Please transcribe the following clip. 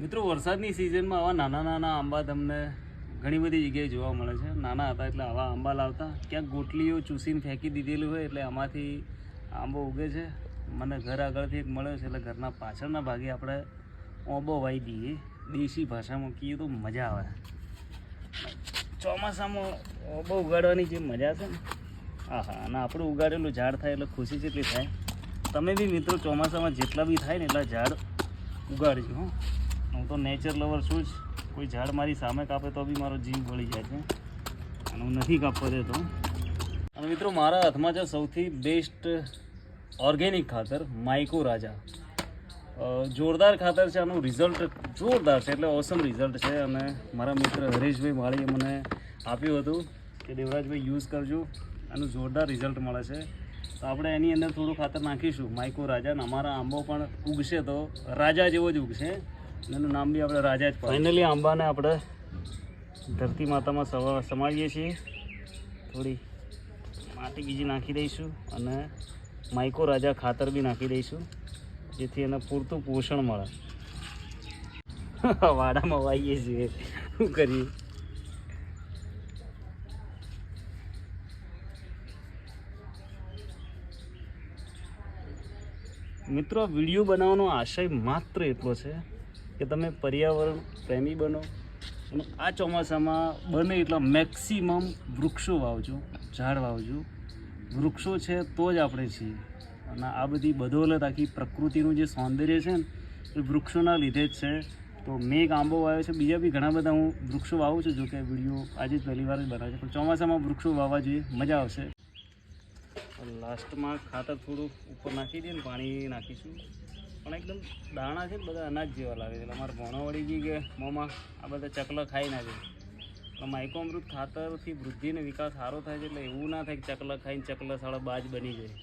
મિત્રો વરસાદની સિઝનમાં આવા નાના નાના આંબા તમને ઘણી બધી જગ્યાએ જોવા મળે છે. નાના હતા એટલે આવા આંબા લાવતા, ક્યાંક ગોટલીઓ ચૂસીને ફેંકી દીધેલી હોય એટલે આમાંથી આંબો ઉગે છે. મને ઘર આગળથી એક મળ્યો છે એટલે ઘરના પાછળના ભાગે આપણે ઓંબો વાવી દઈએ. દેશી ભાષામાં કહીએ તો મજા આવે. ચોમાસામાં ઓંબો ઉગાડવાની જે મજા છે ને, હા અને આપણું ઉગાડેલું ઝાડ થાય એટલે ખુશી જેટલી થાય. તમે બી મિત્રો ચોમાસામાં જેટલા બી થાય ને એટલા ઝાડ ઉગાડજો. હું તો નેચર લવર છું જ. કોઈ ઝાડ મારી સામે કાપે તો બી મારો જીવ બળી જાય છે અને હું નથી કાપવા દેતો. અને મિત્રો મારા હાથમાં છે સૌથી બેસ્ટ ઓર્ગેનિક ખાતર માઇકો રાજા. જોરદાર ખાતર છે. આનું રિઝલ્ટ જોરદાર છે, એટલે ઓસમ રિઝલ્ટ છે. અને મારા મિત્ર હરેશભાઈ માળીએ મને આપ્યું હતું કે દેવરાજભાઈ યુઝ કરજો, આનું જોરદાર રિઝલ્ટ મળે છે. તો આપણે એની અંદર થોડું ખાતર નાખીશું માઇકો રાજા. અને અમારા આંબો પણ ઉગશે તો રાજા જેવો જ ઉગશે. એનું નામ બી આપણે રાજા જ. ફાઇનલી આંબાને આપણે ધરતી માતામાં સમાવીએ છીએ. થોડી માટી બીજી નાખી દઈશું અને માઇકો રાજા ખાતર બી નાખી દઈશું, જેથી એને પૂરતું પોષણ મળે. વાડામાં વાવીએ છીએ, શું કરીએ. મિત્રો વિડીયો બનાવવાનો આશય માત્ર એટલો છે કે તમે પર્યાવરણ પ્રેમી બનો અને આ ચોમાસામાં બને એટલા મેક્સિમમ વૃક્ષો વાવજો, ઝાડ વાવજો. વૃક્ષો છે તો જ આપણે છીએ. અને આ બધી બદોલત આખી પ્રકૃતિનું જે સૌંદર્ય છે ને એ વૃક્ષોના લીધે જ છે. તો મેં એક આંબો વાવ્યો છે, બીજા બી ઘણા બધા હું વૃક્ષો વાવું છું. જો કે વિડીયો આજે જ પહેલી વાર જ બનાવે છે, પણ ચોમાસામાં વૃક્ષો વાવવા જોઈએ, મજા આવશે. લાસ્ટમાં ખાતર થોડું ઉપર નાખી દઈએ ને પાણી નાખીશું. પણ એકદમ દાણા છે ને બધા અનાજ જેવા લાગે છે. એટલે અમારે ભણો વળી ગઈ કે મોંમાં આ બધા ચકલા ખાઈ નાખે. પણ માઇકો અમૃત ખાતરથી વૃદ્ધિ અને વિકાસ સારો થાય છે. એટલે એવું ના થાય કે ચકલા ખાઈને ચકલા સાળા બાજ બની જાય.